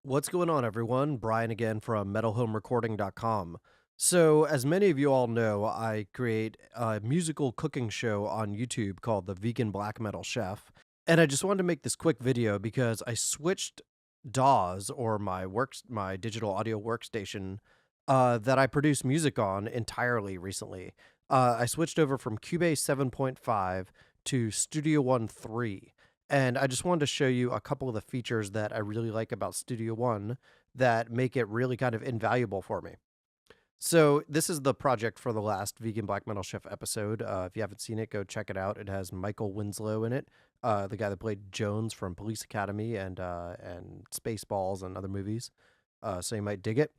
What's going on, everyone? Brian again from metalhomerecording.com. So, as many of you all know, I create a musical cooking show on YouTube called The Vegan Black Metal Chef. And I just wanted to make this quick video because I switched DAWs, or my digital audio workstation, that I produce music on entirely recently. I switched over from Cubase 7.5 to Studio One 3. And I just wanted to show you a couple of the features that I really like about Studio One that make it really kind of invaluable for me. So this is the project for the last Vegan Black Metal Chef episode. If you haven't seen it, go check it out. It has Michael Winslow in it, the guy that played Jones from Police Academy and Spaceballs and other movies. So you might dig it.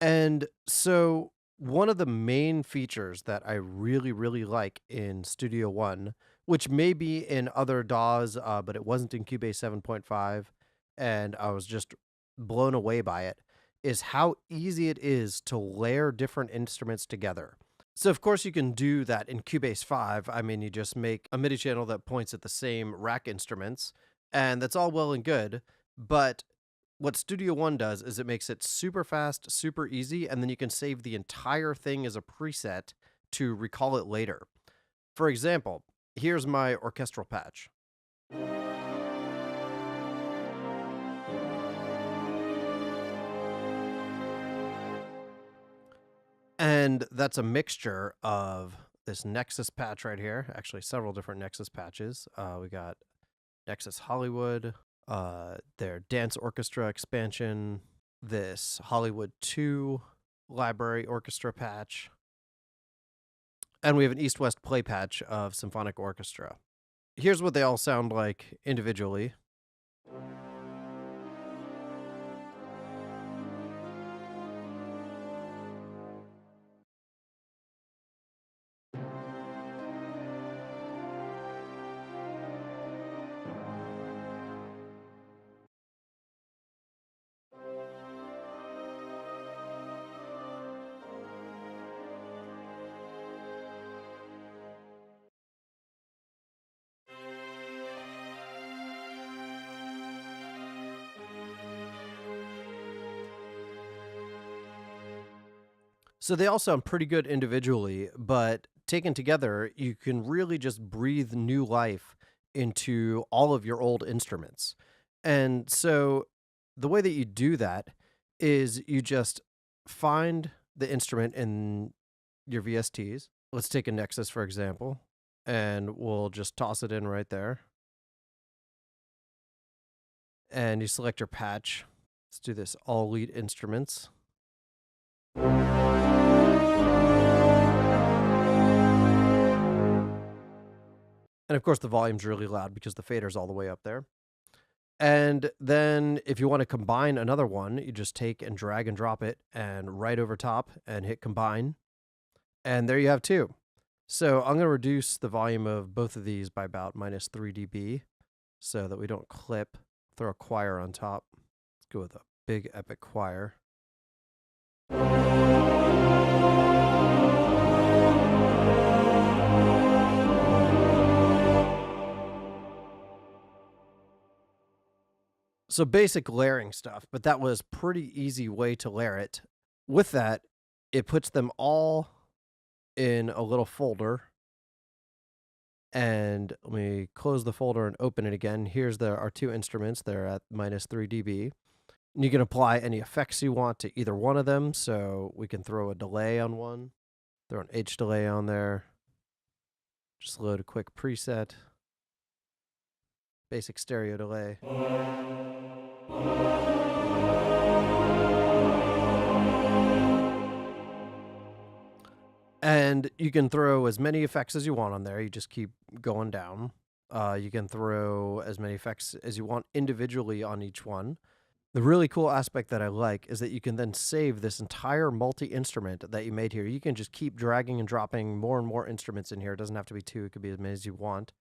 And so one of the main features that I really, really like in Studio One, which may be in other DAWs, but it wasn't in Cubase 7.5, and I was just blown away by it, is how easy it is to layer different instruments together. So of course you can do that in Cubase 5. I mean, you just make a MIDI channel that points at the same rack instruments, and that's all well and good, but what Studio One does is it makes it super fast, super easy, and then you can save the entire thing as a preset to recall it later. For example, here's my orchestral patch. And that's a mixture of this Nexus patch right here, actually several different Nexus patches. We got Nexus Hollywood, their dance orchestra expansion, this Hollywood 2 library orchestra patch, and we have an East-West play patch of symphonic orchestra. Here's what they all sound like individually. So they all sound pretty good individually, but taken together, you can really just breathe new life into all of your old instruments. And so the way that you do that is you just find the instrument in your VSTs. Let's take a Nexus, for example, and we'll just toss it in right there. And you select your patch. Let's do this all lead instruments. And of course, the volume's really loud because the fader's all the way up there. And then if you want to combine another one, you just take and drag and drop it and right over top and hit combine. And there you have two. So I'm going to reduce the volume of both of these by about -3 dB so that we don't clip. Throw a choir on top. Let's go with a big epic choir. So basic layering stuff, but that was pretty easy way to layer it. With that, it puts them all in a little folder. And let me close the folder and open it again. Here's our two instruments. They're at -3 dB. And you can apply any effects you want to either one of them. So we can throw a delay on one, throw an H delay on there. Just load a quick preset. Basic stereo delay. And you can throw as many effects as you want on there. You just keep going down. You can throw as many effects as you want individually on each one. The really cool aspect that I like is that you can then save this entire multi-instrument that you made here. You can just keep dragging and dropping more and more instruments in here. It doesn't have to be two. It could be as many as you want.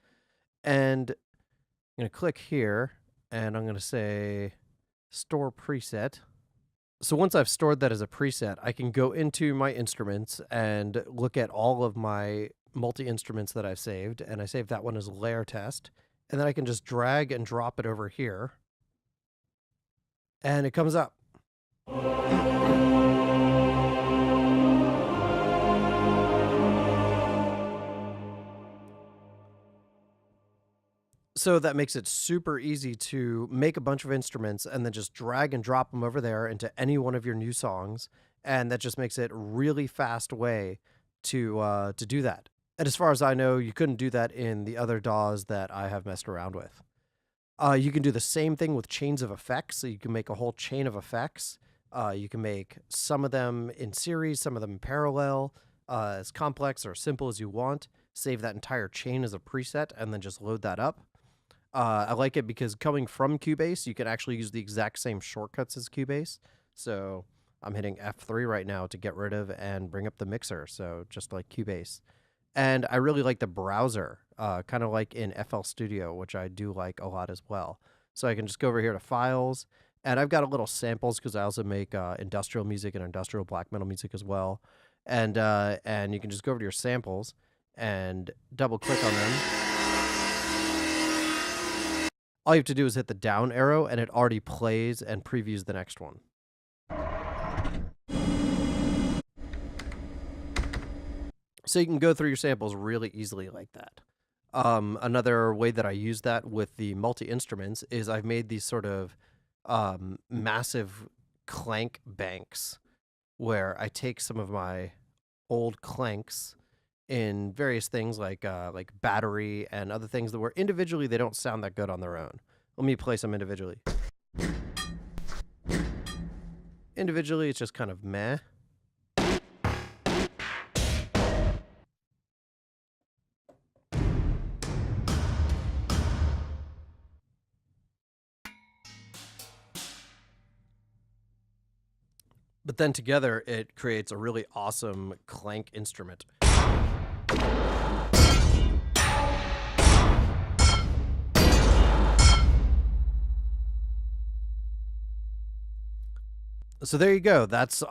And I'm going to click here, and I'm going to say Store Preset. So once I've stored that as a preset, I can go into my instruments and look at all of my multi-instruments that I've saved, and I saved that one as layer test, and then I can just drag and drop it over here, and it comes up. So that makes it super easy to make a bunch of instruments and then just drag and drop them over there into any one of your new songs, and that just makes it really fast way to do that. And as far as I know, you couldn't do that in the other DAWs that I have messed around with. You can do the same thing with chains of effects. So you can make a whole chain of effects. You can make some of them in series, some of them in parallel, as complex or simple as you want. Save that entire chain as a preset and then just load that up. I like it because coming from Cubase, you can actually use the exact same shortcuts as Cubase. So I'm hitting F3 right now to get rid of and bring up the mixer. So just like Cubase. And I really like the browser, kind of like in FL Studio, which I do like a lot as well. So I can just go over here to Files, and I've got a little samples because I also make industrial music and industrial black metal music as well. And you can just go over to your samples and double click on them. All you have to do is hit the down arrow, and it already plays and previews the next one. So you can go through your samples really easily like that. Another way that I use that with the multi-instruments is I've made these sort of massive clank banks where I take some of my old clanks in various things like battery and other things that were individually they don't sound that good on their own. Let me play some individually. Individually, it's just kind of meh. But then together, it creates a really awesome clank instrument. So there you go. That's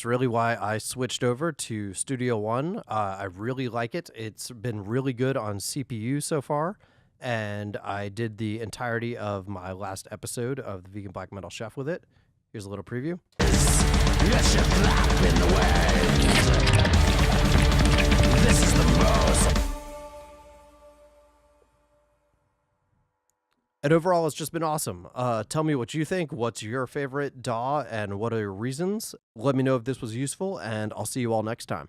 really why I switched over to Studio One. I really like it. It's been really good on CPU so far, and I did the entirety of my last episode of the Vegan Black Metal Chef with it. Here's a little preview. This is the most. And overall, it's just been awesome. Tell me what you think. What's your favorite DAW and what are your reasons? Let me know if this was useful, and I'll see you all next time.